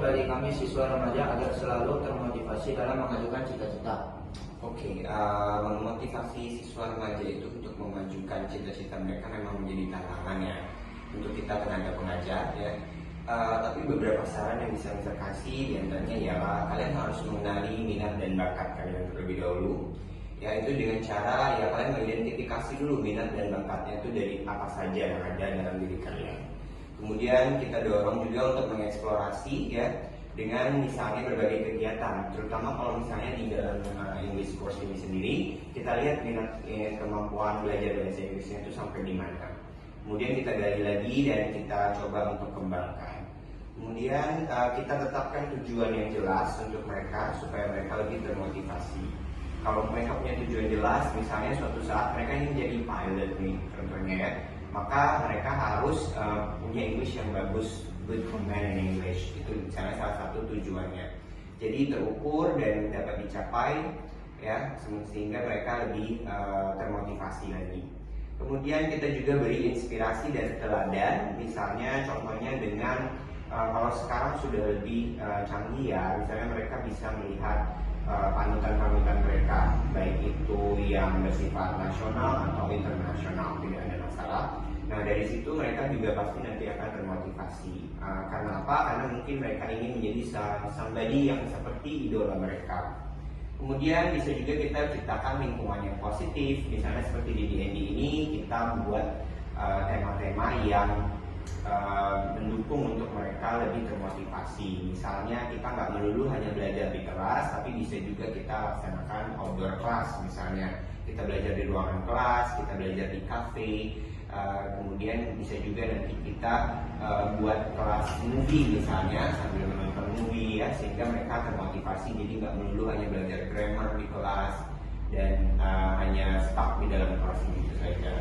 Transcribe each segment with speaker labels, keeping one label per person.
Speaker 1: dari kami siswa remaja agar selalu termotivasi dalam mengajukan cita-cita?
Speaker 2: Memotivasi siswa remaja itu untuk memajukan cita-cita mereka memang menjadi tantangan ya untuk kita tenaga pengajar ya. Tapi beberapa saran yang bisa saya kasih diantaranya ialah kalian harus mengenali minat dan bakat kalian terlebih dahulu. Ya itu dengan cara ya kalian mengidentifikasi dulu minat dan bakatnya itu dari apa saja yang ada dalam diri kalian. Kemudian kita dorong juga untuk mengeksplorasi ya dengan misalnya berbagai kegiatan, terutama kalau misalnya di dalam English course ini sendiri kita lihat minat kemampuan belajar bahasa Inggrisnya itu sampai di mana. Kemudian kita gali lagi dan kita coba untuk kembangkan. Kemudian kita tetapkan tujuan yang jelas untuk mereka supaya mereka lebih termotivasi. Kalau mereka punya tujuan jelas, misalnya suatu saat mereka ingin jadi pilot nih contohnya ya, maka mereka harus punya English yang bagus, good command in English. Itu misalnya salah satu tujuannya. Jadi terukur dan dapat dicapai ya, sehingga mereka lebih termotivasi lagi. Kemudian kita juga beri inspirasi dan teladan, misalnya contohnya dengan kalau sekarang sudah lebih canggih ya, misalnya mereka bisa melihat panutan-panutan mereka, baik itu yang bersifat nasional atau internasional, tidak ada masalah. Nah dari situ mereka juga pasti nanti akan termotivasi. Karena apa? Karena mungkin mereka ingin menjadi somebody yang seperti idola mereka. Kemudian bisa juga kita ciptakan lingkungan yang positif, misalnya seperti di DND ini kita buat tema-tema yang mendukung untuk mereka lebih termotivasi. Misalnya kita nggak melulu hanya belajar di kelas, tapi bisa juga kita laksanakan outdoor class. Misalnya kita belajar di ruangan kelas, kita belajar di cafe. Kemudian bisa juga nanti kita buat kelas movie misalnya sambil menonton movie ya, sehingga mereka termotivasi, jadi nggak melulu hanya belajar grammar di kelas dan hanya stuck di dalam kelas itu saja.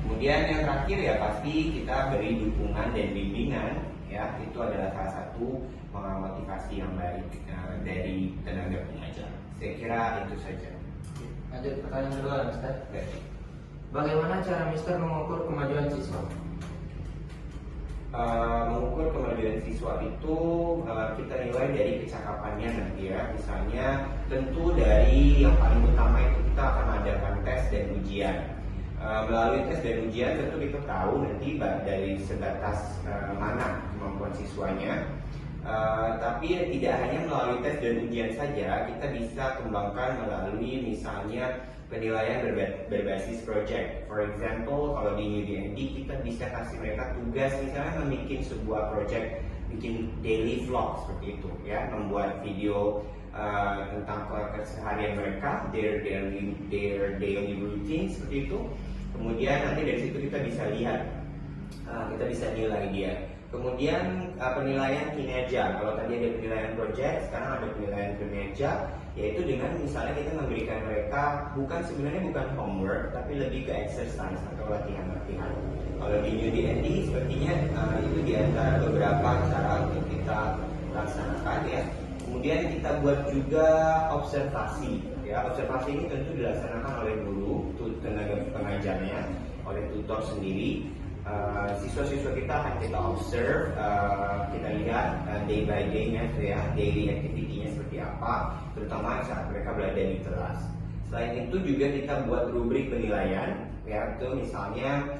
Speaker 2: Kemudian yang terakhir ya pasti kita beri dukungan dan bimbingan ya, itu adalah salah satu motivasi yang baik dari tenaga pengajar. Saya kira itu saja.
Speaker 1: Lanjut pertanyaan kedua, Mister.
Speaker 2: Baik.
Speaker 1: Bagaimana cara Mister mengukur kemajuan siswa?
Speaker 2: Mengukur kemajuan siswa itu kita nilai dari kecakapannya nanti ya. Misalnya tentu dari yang paling utama itu kita akan adakan tes dan ujian. Melalui tes dan ujian tentu kita tahu nanti dari sebatas mana kemampuan siswanya. Tapi tidak hanya melalui tes dan ujian saja, kita bisa kembangkan melalui misalnya penilaian berbasis project. For example, kalau di UDND kita bisa kasih mereka tugas misalnya membuat sebuah project, bikin daily vlog seperti itu ya, membuat video tentang keseharian mereka, their daily routine seperti itu. Kemudian nanti dari situ kita bisa lihat, kita bisa nilai dia. Kemudian penilaian kinerja. Kalau tadi ada penilaian project, sekarang ada penilaian kinerja, yaitu dengan misalnya kita memberikan mereka sebenarnya bukan homework, tapi lebih ke exercise atau latihan-latihan. Kalau di UDND sepertinya itu di antara beberapa cara untuk kita laksanakan ya. Kemudian kita buat juga observasi. Ya, observasi ini tentu dilaksanakan oleh guru, tenaga pengajarnya, oleh tutor sendiri. Siswa-siswa kita akan kita observe, kita lihat day by day-nya ya, daily activity-nya seperti apa, terutama saat mereka berada di kelas. Selain itu juga kita buat rubrik penilaian, ya, itu misalnya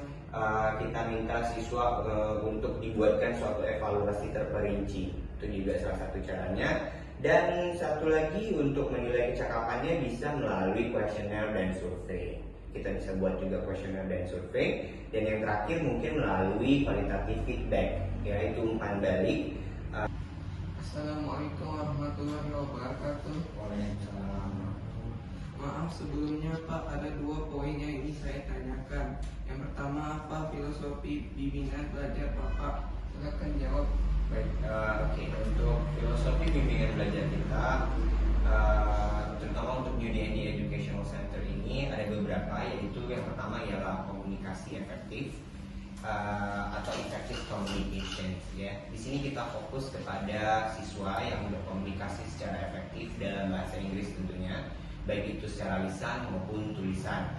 Speaker 2: kita minta siswa untuk dibuatkan suatu evaluasi terperinci, itu juga salah satu caranya. Dan satu lagi untuk menilai kecakapannya bisa melalui kuesioner dan survei. Kita bisa buat juga kuesioner dan survei. Dan yang terakhir mungkin melalui kualitatif feedback, yaitu umpan balik.
Speaker 3: Assalamualaikum warahmatullahi wabarakatuh.
Speaker 2: Waalaikumsalam.
Speaker 3: Maaf sebelumnya Pak, ada 2 poin yang ingin saya tanyakan. Yang pertama, apa filosofi bimbingan belajar Bapak? Silakan jawab.
Speaker 2: Baik, untuk filosofi bimbingan belajar kita, terutama untuk UDND Educational Center ini ada beberapa, yaitu yang pertama ialah komunikasi efektif atau effective communication. Ya, di sini kita fokus kepada siswa yang berkomunikasi secara efektif dalam bahasa Inggris tentunya, baik itu secara lisan maupun tulisan.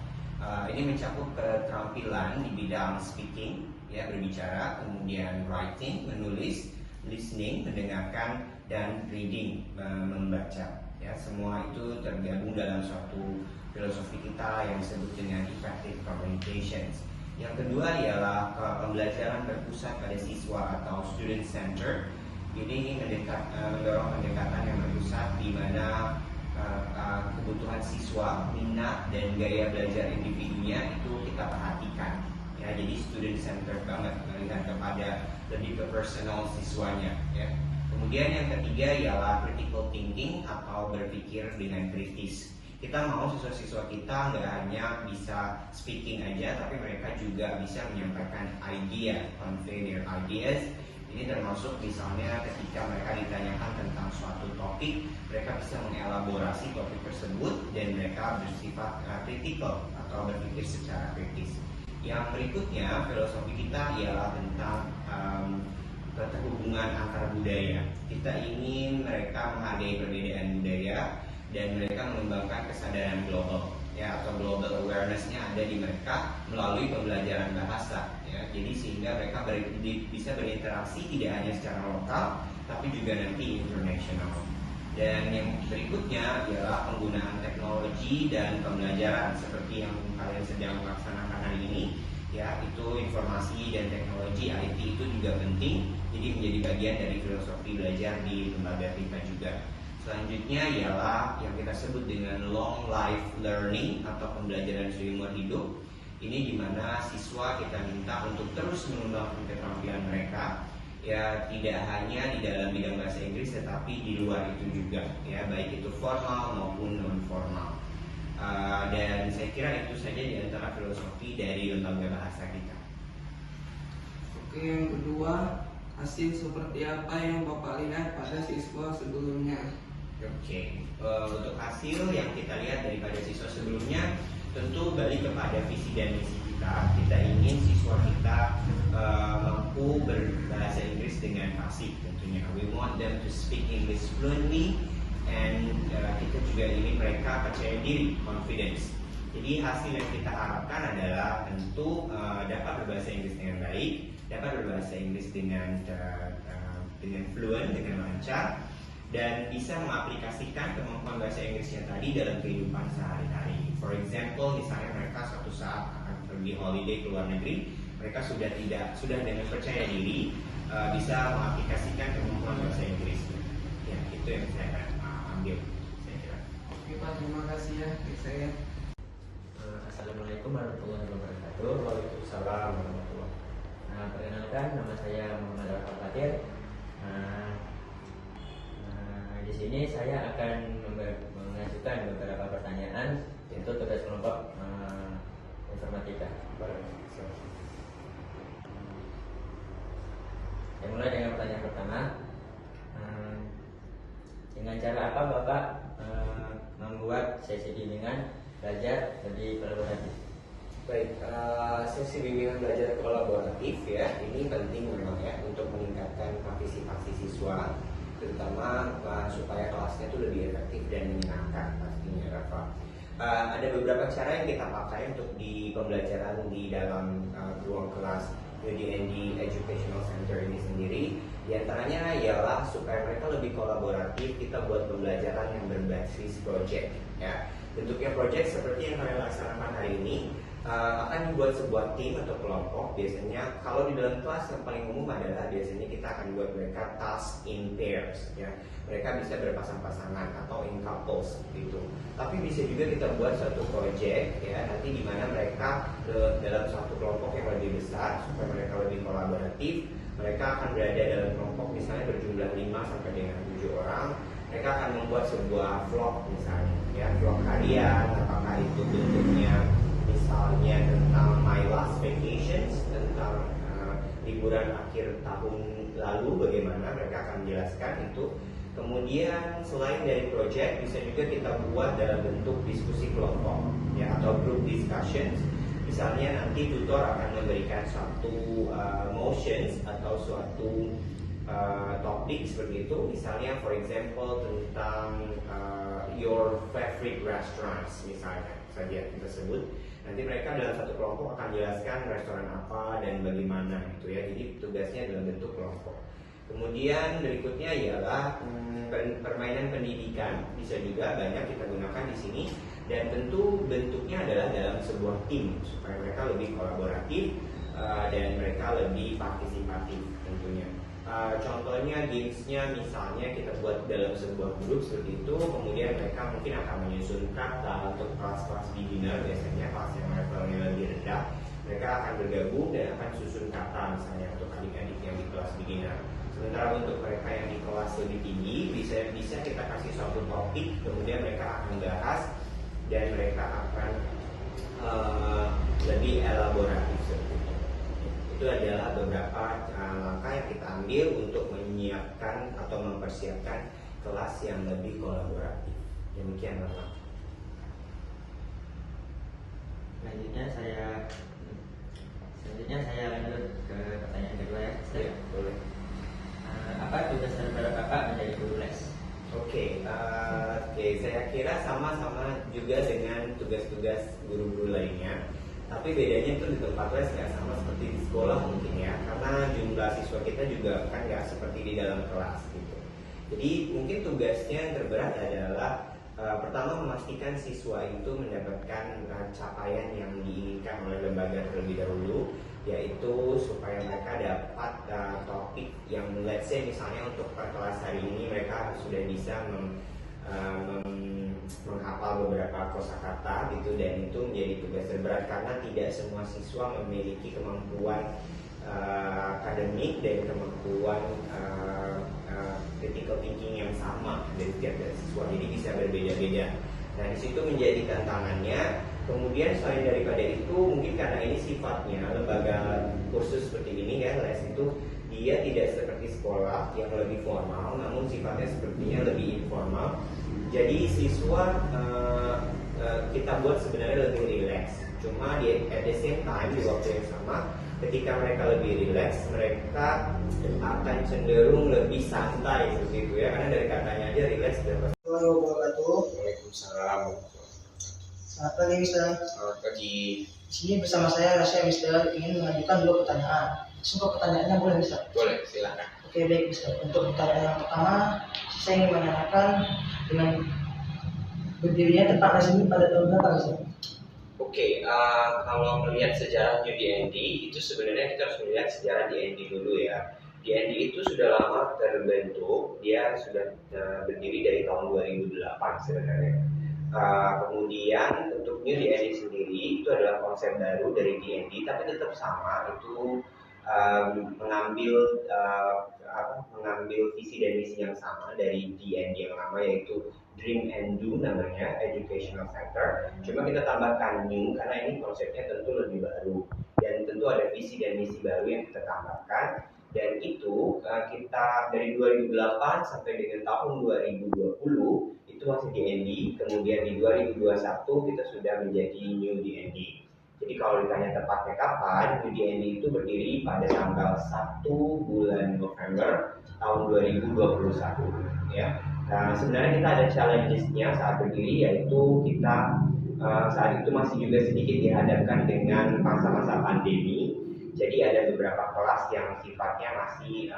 Speaker 2: Ini mencakup keterampilan di bidang speaking, ya, berbicara, kemudian writing, menulis, listening, mendengarkan, dan reading, membaca. Ya, semua itu tergabung dalam suatu filosofi kita yang disebut dengan effective communications. Yang kedua ialah pembelajaran berpusat pada siswa atau student center. Ini mendorong pendekatan yang berpusat di mana kebutuhan siswa, minat dan gaya belajar individunya itu kita perhatikan. Ya, jadi student center banget, melihat kepada lebih ke personal siswanya. Ya. Kemudian yang ketiga ialah critical thinking atau berpikir dengan kritis. Kita mau siswa-siswa kita nggak hanya bisa speaking aja, tapi mereka juga bisa menyampaikan idea, convey their ideas. Ini termasuk misalnya ketika mereka ditanyakan tentang suatu topik, mereka bisa mengelaborasi topik tersebut dan mereka bersifat kritikal atau berpikir secara kritis. Yang berikutnya, filosofi kita ialah tentang hubungan antar budaya. Kita ingin mereka menghargai perbedaan budaya dan mereka mengembangkan kesadaran global, ya, atau global awareness-nya ada di mereka melalui pembelajaran bahasa, ya. Jadi sehingga mereka bisa berinteraksi tidak hanya secara lokal tapi juga nanti internasional. Dan yang berikutnya ialah penggunaan teknologi dan pembelajaran seperti yang kalian sedang melaksanakan hari ini. Ya, itu informasi dan teknologi IT itu juga penting, jadi menjadi bagian dari filosofi belajar di lembaga kita juga. Selanjutnya ialah yang kita sebut dengan long life learning atau pembelajaran seumur hidup. Ini dimana siswa kita minta untuk terus mengembangkan keterampilan mereka, ya, tidak hanya di dalam bidang bahasa Inggris tetapi di luar itu juga, ya, baik itu formal maupun non formal. Dan saya kira itu saja di antara filosofi dari lembaga bahasa kita.
Speaker 3: Oke, yang kedua, hasil seperti apa yang Bapak lihat pada siswa sebelumnya?
Speaker 2: Oke, untuk hasil yang kita lihat daripada siswa sebelumnya, tentu balik kepada visi dan misi kita. Kita ingin siswa kita mampu berbahasa Inggris dengan fasih tentunya. We want them to speak English fluently. And kita juga ingin mereka percaya diri, confidence. Jadi hasil yang kita harapkan adalah tentu dapat berbahasa Inggris dengan baik, dapat berbahasa Inggris dengan fluent, dengan lancar, dan bisa mengaplikasikan kemampuan bahasa Inggrisnya tadi dalam kehidupan sehari-hari. For example, misalnya mereka suatu saat akan pergi holiday ke luar negeri, mereka sudah dengan percaya diri bisa mengaplikasikan kemampuan bahasa Inggris. Ya, itu yang saya akan ambil, saya kira.
Speaker 3: Oke Pak, terima kasih ya. Saya.
Speaker 4: Assalamualaikum warahmatullahi wabarakatuh.
Speaker 2: Waalaikumsalam warahmatullahi.
Speaker 4: Perkenalkan, nama saya Muhammad Al-Fatir. Di sini saya akan mengajukan beberapa pertanyaan untuk tugas kelompok informatika. Saya mulai dengan pertanyaan pertama. Dengan cara apa Bapak membuat sesi bimbingan belajar lebih kolaboratif?
Speaker 2: Baik, sesi bimbingan belajar kolaboratif ya, ini penting memang ya untuk meningkatkan partisipasi siswa, terutama supaya kelasnya itu lebih efektif dan menyenangkan pastinya, Rafa. Ada beberapa cara yang kita pakai untuk di pembelajaran di dalam ruang kelas UDND Educational Center ini sendiri. Di antaranya ialah supaya mereka lebih kolaboratif, kita buat pembelajaran yang berbasis project. Ya, bentuknya project seperti yang kalian laksanakan hari ini. Akan dibuat sebuah tim atau kelompok. Biasanya kalau di dalam kelas yang paling umum adalah biasanya kita akan buat mereka task in pairs, ya. Mereka bisa berpasang-pasangan atau in couples gitu. Tapi bisa juga kita buat satu project ya, nanti di mana mereka dalam satu kelompok yang lebih besar supaya mereka lebih kolaboratif. Mereka akan berada dalam kelompok misalnya berjumlah 5 sampai dengan 7 orang. Mereka akan membuat sebuah vlog misalnya, ya, vlog harian. Apakah itu bentuknya misalnya tentang my last vacations, tentang liburan akhir tahun lalu, bagaimana mereka akan menjelaskan itu. Kemudian selain dari project, bisa juga kita buat dalam bentuk diskusi kelompok, ya, atau group discussions. Misalnya nanti tutor akan memberikan suatu motions atau suatu topik seperti itu. Misalnya for example tentang your favorite restaurants misalnya saja kita sebut. Nanti mereka dalam satu kelompok akan jelaskan restoran apa dan bagaimana gitu ya. Jadi tugasnya dalam bentuk kelompok. Kemudian berikutnya ialah permainan pendidikan, bisa juga banyak kita gunakan di sini, dan tentu bentuknya adalah dalam sebuah tim supaya mereka lebih kolaboratif dan mereka lebih partisipatif tentunya. Contohnya gamesnya misalnya kita buat dalam sebuah grup seperti itu, kemudian mereka mungkin akan menyusun kata untuk kelas-kelas beginner, biasanya kelas yang levelnya lebih rendah, mereka akan bergabung dan akan susun kata misalnya untuk adik-adik yang di kelas beginner. Sementara untuk mereka yang di kelas lebih tinggi, bisa kita kasih suatu topik, kemudian mereka akan bahas dan mereka akan lebih elaboratif seperti itu. Itu adalah beberapa langkah yang kita ambil untuk menyiapkan atau mempersiapkan kelas yang lebih kolaboratif. Demikian Bapak.
Speaker 4: Selanjutnya saya lanjut ke pertanyaan kedua ya.
Speaker 2: Ya, boleh.
Speaker 4: Apa tugas terberat Bapak menjadi guru les?
Speaker 2: Oke, saya kira sama-sama juga dengan tugas-tugas guru-guru lainnya. Tapi bedanya itu di tempat les nggak sama seperti di sekolah mungkin ya, karena jumlah siswa kita juga kan nggak seperti di dalam kelas gitu. Jadi mungkin tugasnya yang terberat adalah pertama memastikan siswa itu mendapatkan capaian yang diinginkan oleh lembaga terlebih dahulu, yaitu supaya mereka dapat topik yang let's say misalnya untuk per kelas hari ini mereka sudah bisa menghafal beberapa kosakata gitu, dan itu menjadi tugas terberat karena tidak semua siswa memiliki kemampuan akademik dan kemampuan critical thinking yang sama dari setiap siswa, jadi bisa berbeda-beda. Nah di situ menjadi tantangannya. Kemudian selain daripada itu, mungkin karena ini sifatnya lembaga kursus seperti ini ya, les itu dia tidak seperti sekolah yang lebih formal, namun sifatnya sepertinya lebih informal. Jadi siswa kita buat sebenarnya lebih rileks. Cuma at the same time di waktu yang sama, ketika mereka lebih rileks, mereka akan cenderung lebih santai seperti itu ya, karena dari katanya aja rileks.
Speaker 5: Assalamualaikum warahmatullahi.
Speaker 2: Waalaikumsalam.
Speaker 5: Selamat pagi, Mister.
Speaker 2: Selamat pagi.
Speaker 5: Di sini bersama saya Rasya, Mister, ingin mengajukan 2 pertanyaan. Semua pertanyaannya boleh, Mister?
Speaker 2: Boleh, silakan.
Speaker 5: Oke, baik, Mister. Untuk pertanyaan yang pertama, saya ingin menanyakan dengan berdirinya tempat les ini pada tahun berapa, Mister?
Speaker 2: Oke, kalau melihat sejarah New DND itu sebenarnya kita harus melihat sejarah DND dulu ya. DND itu sudah lama terbentuk, dia sudah berdiri dari tahun 2008 sebenarnya. Kemudian untuk New DND sendiri itu adalah konsep baru dari DND, tapi tetap sama, itu mengambil visi dan misi yang sama dari DND yang lama, yaitu Dream and Do namanya, Educational Center. Cuma kita tambahkan new karena ini konsepnya tentu lebih baru dan tentu ada visi dan misi baru yang kita tambahkan. Dan itu kita dari 2008 sampai dengan tahun 2020 itu masih DND, kemudian di 2021 kita sudah menjadi New DND. Jadi kalau ditanya tepatnya kapan, New DND itu berdiri pada tanggal 1 bulan November tahun 2021 ya. Nah, sebenarnya kita ada challenges-nya saat berdiri, yaitu kita saat itu masih juga sedikit dihadapkan dengan masa-masa pandemi. Jadi ada beberapa kelas yang sifatnya masih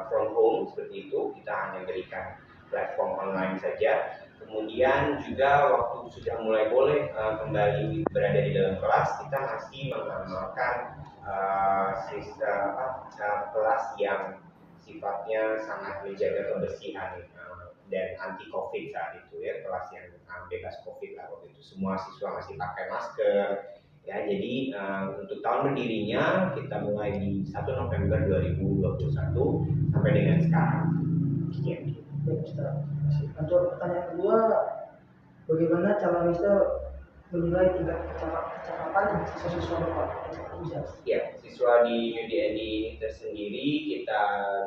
Speaker 2: from home seperti itu, kita hanya berikan platform online saja. Kemudian juga waktu sudah mulai boleh kembali berada di dalam kelas, kita masih mengamalkan kelas yang sifatnya sangat menjaga kebersihan dan anti COVID saat itu ya, kelas yang bebas COVID lah waktu itu. Semua siswa masih pakai masker. Ya, jadi untuk tahun berdirinya kita mulai di 1 November 2021 sampai dengan sekarang. Ya.
Speaker 5: Baik, Mister. Untuk pertanyaan kedua, bagaimana cara Mister menilai tingkat kecakapan siswa-siswa Bapak?
Speaker 2: Ya, siswa di UDND ini tersendiri kita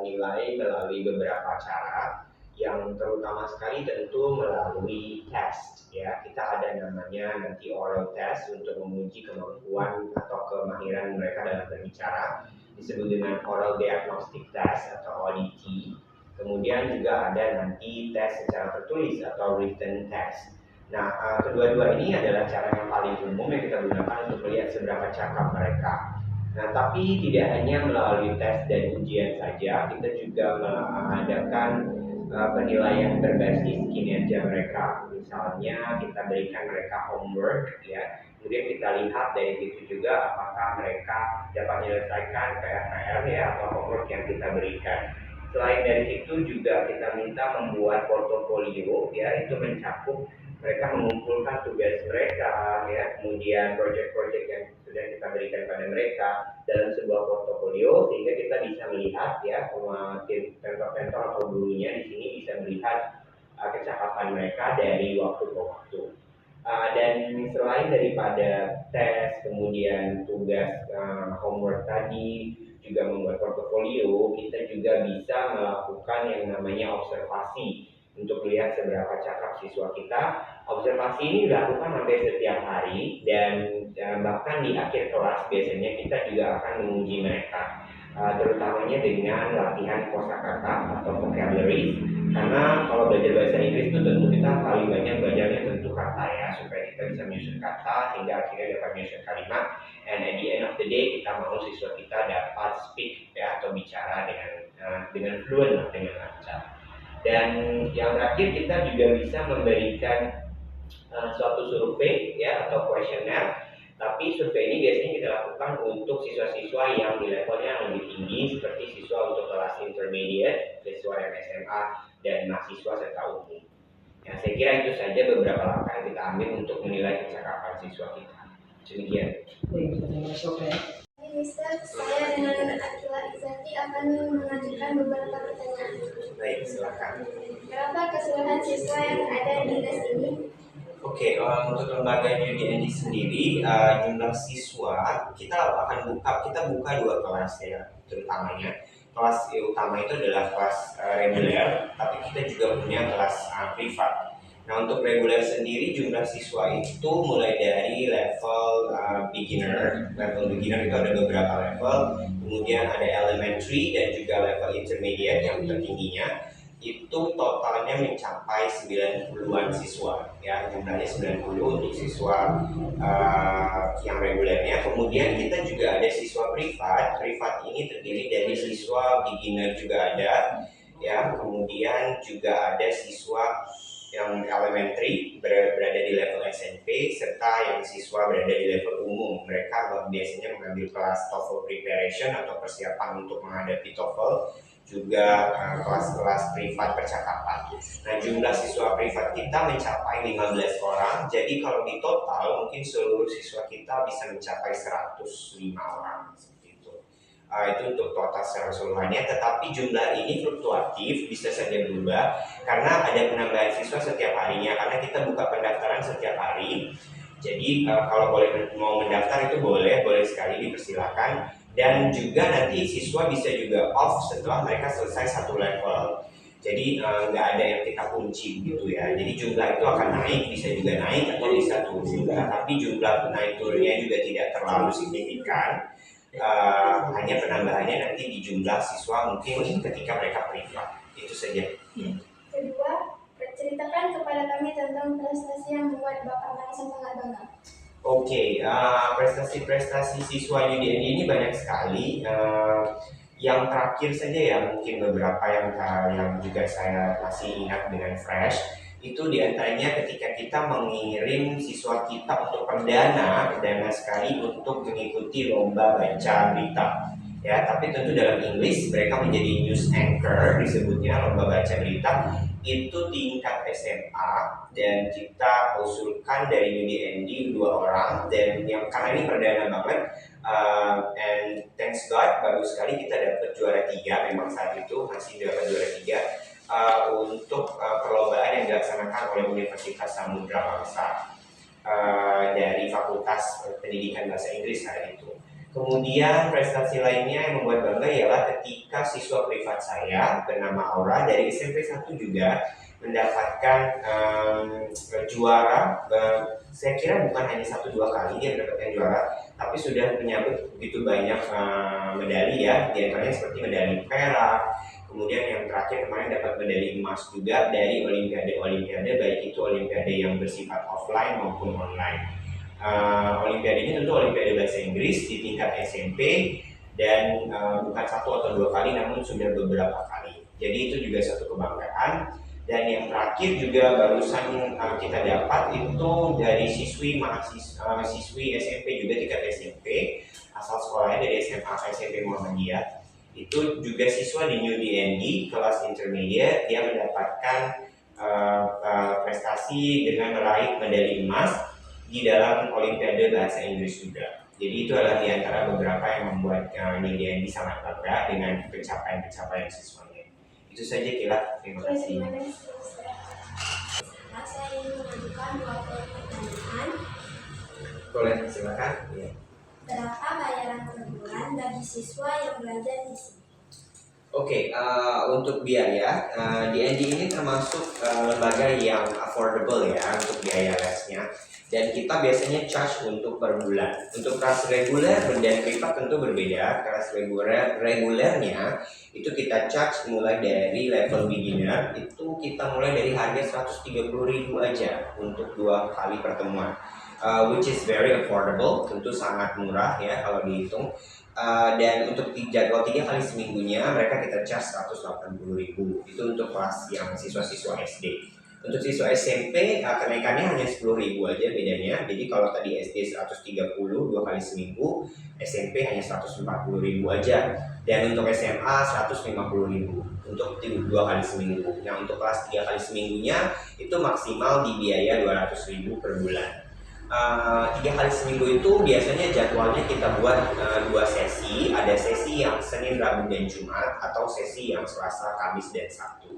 Speaker 2: nilai melalui beberapa cara. Yang terutama sekali tentu melalui tes ya, kita ada namanya nanti oral test untuk menguji kemampuan atau kemahiran mereka dalam berbicara, disebut dengan oral diagnostic test atau ODT. Kemudian juga ada nanti tes secara tertulis atau written test. Nah, kedua-dua ini adalah cara yang paling umum yang kita gunakan untuk melihat seberapa cakap mereka. Nah, tapi tidak hanya melalui tes dan ujian saja, kita juga mengadakan penilaian berbasis kinerja mereka. Misalnya kita berikan mereka homework, ya. Kemudian kita lihat dari situ juga apakah mereka dapat menyelesaikan PR-PR ya atau homework yang kita berikan. Selain dari situ juga kita minta membuat portofolio, ya, itu mencakup mereka mengumpulkan tugas mereka, ya, kemudian proyek-proyek yang sudah kita berikan pada mereka dalam sebuah portofolio, sehingga kita bisa melihat, ya, tim mentor atau gurunya di sini bisa melihat kecakapan mereka dari waktu ke waktu. Dan selain daripada tes, kemudian tugas homework tadi, juga membuat portofolio, kita juga bisa melakukan yang namanya observasi untuk melihat seberapa cakap siswa kita. Observasi ini dilakukan hampir setiap hari dan bahkan di akhir kelas biasanya kita juga akan menguji mereka, terutamanya dengan latihan kosakata atau vocabulary. Karena kalau belajar bahasa Inggris itu tentu kita paling banyak belajarnya tentu kata, ya, supaya kita bisa menyusun kata sehingga akhirnya dapat menyusun kalimat. And at the end of the day kita mau siswa kita dapat speak, ya, atau bicara dengan fluent, dengan lancar. Dan yang terakhir kita juga bisa memberikan suatu survei, ya, atau kuesioner. Tapi survei ini biasanya kita lakukan untuk siswa-siswa yang di levelnya lebih tinggi, seperti siswa untuk kelas intermediate, siswa yang SMA, dan mahasiswa serta umum. Ya, saya kira itu saja beberapa langkah yang kita ambil untuk menilai kecakapan siswa kita. Demikian.
Speaker 6: Mister, saya dengan Akila Izati akan mengajukan beberapa pertanyaan.
Speaker 2: Baik, silakan.
Speaker 6: Berapa keseluruhan siswa yang ada di tes ini?
Speaker 2: Oke, untuk lembaga UDND sendiri, jumlah siswa kita buka 2 kelas, ya, terutamanya. Kelas utama itu adalah kelas reguler, tapi kita juga punya kelas privat. Nah, untuk reguler sendiri jumlah siswa itu mulai dari level beginner. Level beginner itu ada beberapa level, kemudian ada elementary dan juga level intermediate yang tertingginya. Itu totalnya mencapai 90-an siswa, ya, jumlahnya 90 untuk siswa yang regulernya. Kemudian kita juga ada siswa privat. Privat ini terdiri dari siswa beginner juga ada, ya, kemudian juga ada siswa yang elementary berada di level SMP, serta yang siswa berada di level umum. Mereka biasanya mengambil kelas TOEFL preparation atau persiapan untuk menghadapi TOEFL, juga kelas-kelas privat percakapan. Nah, jumlah siswa privat kita mencapai 15 orang. Jadi kalau di total mungkin seluruh siswa kita bisa mencapai 105 orang, seperti itu. Itu untuk total secara keseluruhannya. Tetapi jumlah ini fluktuatif, bisa saja berubah karena ada penambahan siswa setiap harinya. Karena kita buka pendaftaran setiap hari. Jadi kalau mau mendaftar itu boleh sekali, dipersilakan. Dan juga nanti siswa bisa juga off setelah mereka selesai satu level. Jadi nggak ada yang kita kunci gitu, ya. Jadi jumlah itu akan naik, bisa juga naik atau bisa turun juga. Tapi jumlah naik turunnya juga tidak terlalu signifikan. Hanya penambahannya nanti di jumlah siswa mungkin ketika mereka privat. Itu saja.
Speaker 6: Kedua, ceritakan kepada kami tentang prestasi yang membuat Bapak merasa sangat bangga.
Speaker 2: Oke, prestasi-prestasi siswa UDND ini banyak sekali. Yang terakhir saja, ya, mungkin beberapa yang juga saya masih ingat dengan fresh. Itu diantaranya ketika kita mengirim siswa kita untuk perdana sekali untuk mengikuti lomba baca berita. Ya, tapi tentu dalam English mereka menjadi news anchor, disebutnya lomba baca berita. Itu tingkat SMA dan kita usulkan dari UDND 2 orang, dan yang karena ini perdana banget, and thanks God bagus sekali kita dapat juara 3. Memang saat itu masih dapat juara 3 untuk perlombaan yang dilaksanakan oleh Universitas Samudra Bangsa dari Fakultas Pendidikan Bahasa Inggris saat itu. Kemudian prestasi lainnya yang membuat bangga ialah ketika siswa privat saya bernama Aura dari SMP 1 juga mendapatkan juara. Saya kira bukan hanya 1-2 kali dia mendapatkan juara, tapi sudah menyabet begitu banyak medali, ya, di antaranya seperti medali perak. Kemudian yang terakhir kemarin dapat medali emas juga dari olimpiade-olimpiade, baik itu olimpiade yang bersifat offline maupun online. Olimpiade ini tentu Olimpiade Bahasa Inggris di tingkat SMP dan bukan 1 atau 2 kali namun sudah beberapa kali. Jadi itu juga satu kebanggaan. Dan yang terakhir juga barusan kita dapat itu dari siswi SMP juga tingkat SMP, asal sekolahnya dari SMA SMP Muhammadiyah. Itu juga siswa di New DND kelas intermediate, dia mendapatkan prestasi dengan meraih medali emas di dalam Olimpiade Bahasa Inggris juga. Jadi itu adalah di antara beberapa yang membuat New DND sangat bangga dengan pencapaian siswanya. Itu saja Kila, terima kasih.
Speaker 6: Terima kasih, Ustaz. Saya ingin mengajukan 2 pertanyaan.
Speaker 2: Boleh, silakan. Ya.
Speaker 6: Berapa bayaran per bulan bagi siswa yang belajar di sini?
Speaker 2: Oke, untuk biaya, DND ini termasuk lembaga yang affordable ya untuk biaya lesnya. Dan kita biasanya charge untuk per bulan. Untuk kelas reguler dan privat tentu berbeda. Kelas regulernya itu kita charge mulai dari level beginner, itu kita mulai dari harga 130.000 aja untuk 2 kali pertemuan. Which is very affordable, tentu sangat murah ya kalau dihitung. Dan untuk jadwal 3 kali seminggunya mereka kita charge 180.000. Itu untuk kelas yang siswa-siswa SD. Untuk siswa SMP kenaikannya hanya 10.000 aja bedanya. Jadi kalau tadi SD 130 2 kali seminggu, SMP hanya 140.000 aja. Dan untuk SMA 150.000 untuk 2 kali seminggu. Nah untuk kelas 3 kali seminggunya itu maksimal di biaya 200.000 per bulan. 3 kali seminggu itu biasanya jadwalnya kita buat 2 sesi. Ada sesi yang Senin, Rabu, dan Jumat, atau sesi yang Selasa, Kamis, dan Sabtu.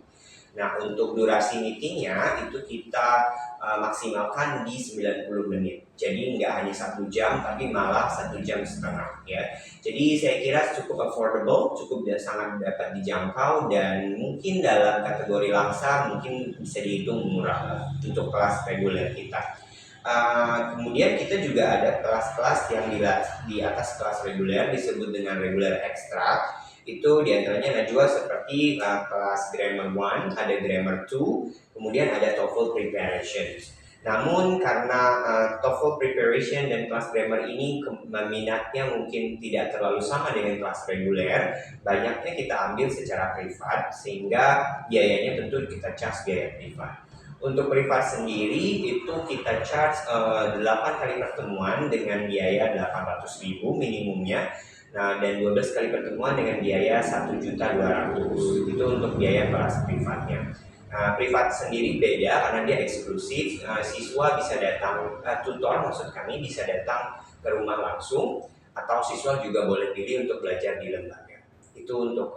Speaker 2: Nah untuk durasi meetingnya itu kita maksimalkan di 90 menit. Jadi nggak hanya 1 jam tapi malah 1 jam setengah ya. Jadi saya kira cukup affordable, cukup dan sangat dapat dijangkau, dan mungkin dalam kategori langsa mungkin bisa dihitung murah untuk kelas reguler kita. Kemudian kita juga ada kelas-kelas yang di atas kelas reguler disebut dengan reguler ekstra. Itu diantaranya Najwa seperti kelas Grammar 1, ada Grammar 2, kemudian ada TOEFL Preparation. Namun karena TOEFL Preparation dan kelas Grammar ini minatnya mungkin tidak terlalu sama dengan kelas reguler, banyaknya kita ambil secara privat sehingga biayanya tentu kita charge biaya privat. Untuk privat sendiri itu kita charge 8 kali pertemuan dengan biaya 800.000 minimumnya. Nah, dan 12 kali pertemuan dengan biaya 1.200.000. Itu untuk biaya kelas privatnya. Privat sendiri beda karena dia eksklusif. Siswa bisa datang, tutor maksud kami bisa datang ke rumah langsung, atau siswa juga boleh pilih untuk belajar di lembaga. Itu untuk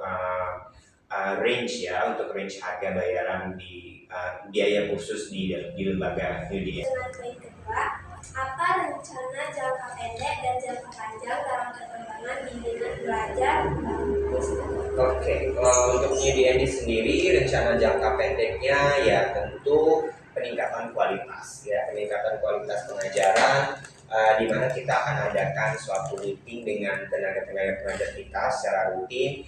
Speaker 2: range ya, untuk range harga bayaran di biaya kursus di lembaga UDN.
Speaker 6: Dengan poin kedua, apa rencana jangka pendek dan jangka panjang dalam perkembangan bimbingan belajar?
Speaker 2: Oke, untuk UDN sendiri rencana jangka pendeknya ya tentu peningkatan kualitas ya, peningkatan kualitas pengajaran, di mana kita akan adakan suatu meeting dengan tenaga-tenaga pengajar kita secara rutin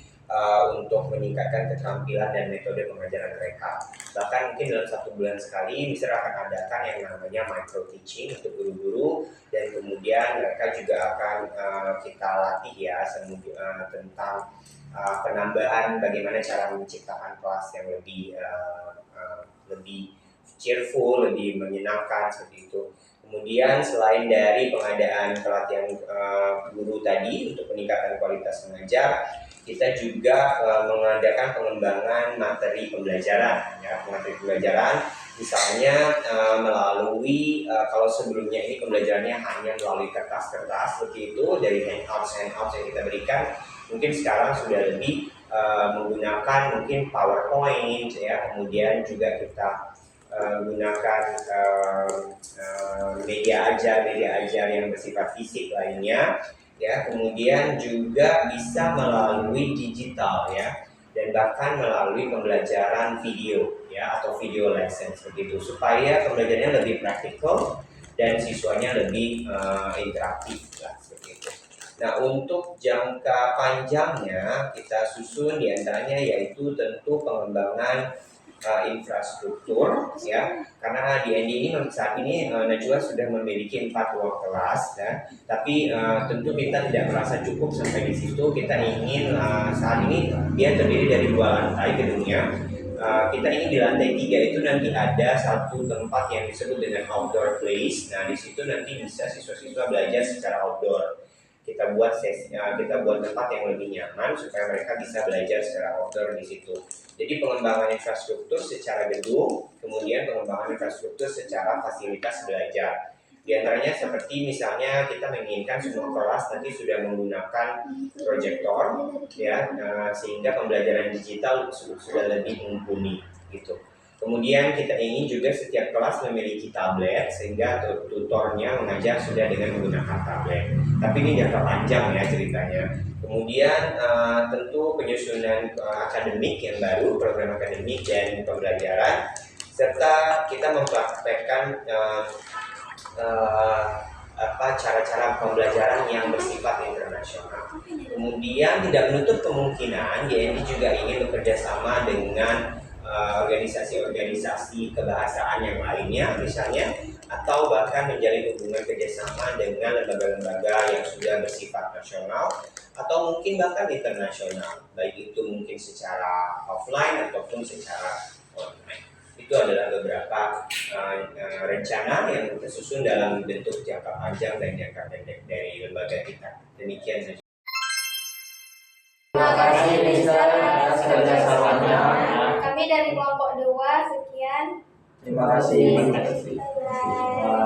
Speaker 2: untuk meningkatkan keterampilan dan metode pengajaran mereka. Bahkan mungkin dalam 1 bulan sekali Mister akan adakan yang namanya micro teaching untuk guru-guru, dan kemudian mereka juga akan kita latih ya tentang penambahan bagaimana cara menciptakan kelas yang lebih cheerful, lebih menyenangkan seperti itu. Kemudian selain dari pengadaan pelatihan guru tadi untuk peningkatan kualitas mengajar, kita juga mengadakan pengembangan materi pembelajaran ya, materi pembelajaran misalnya melalui kalau sebelumnya ini pembelajarannya hanya melalui kertas-kertas seperti itu dari handouts yang kita berikan, mungkin sekarang sudah lebih menggunakan mungkin PowerPoint ya, kemudian juga kita gunakan media ajar yang bersifat fisik lainnya ya, kemudian juga bisa melalui digital ya, dan bahkan melalui pembelajaran video ya atau video lesson seperti itu, supaya pembelajarannya lebih praktikal dan siswanya lebih interaktif lah seperti itu. Nah untuk jangka panjangnya kita susun diantaranya yaitu tentu pengembangan infrastruktur ya, karena di ND ini saat ini Najwa sudah memiliki 4 ruang kelas ya, tapi tentu kita tidak merasa cukup sampai di situ. Kita ingin saat ini dia terdiri dari 2 lantai gedungnya. Kita ingin di lantai 3 itu nanti ada satu tempat yang disebut dengan outdoor place. Nah, di situ nanti bisa siswa-siswa belajar secara outdoor. Kita buat tempat yang lebih nyaman supaya mereka bisa belajar secara outdoor di situ. Jadi pengembangan infrastruktur secara gedung, kemudian pengembangan infrastruktur secara fasilitas belajar. Di antaranya seperti misalnya kita menginginkan semua kelas nanti sudah menggunakan proyektor, ya, sehingga pembelajaran digital sudah lebih mumpuni gitu. Kemudian kita ingin juga setiap kelas memiliki tablet sehingga tutornya mengajar sudah dengan menggunakan tablet. Tapi ini jangka panjang ya ceritanya. Kemudian tentu penyusunan akademik yang baru, program akademik dan pembelajaran, serta kita mempraktekkan cara-cara pembelajaran yang bersifat internasional. Kemudian tidak menutup kemungkinan GND juga ingin bekerja sama dengan organisasi-organisasi kebahasaan yang lainnya misalnya, atau bahkan menjalin hubungan kerjasama dengan lembaga-lembaga yang sudah bersifat nasional atau mungkin bahkan internasional, baik itu mungkin secara offline ataupun secara online. Itu adalah beberapa rencana yang tersusun dalam bentuk jangka panjang dan jangka pendek dari lembaga kita. Demikian saja.
Speaker 6: Terima kasih Lisa
Speaker 4: atas kerjasamanya.
Speaker 6: Kami dari kelompok 2 sekian.
Speaker 1: Terima kasih.
Speaker 6: Bye.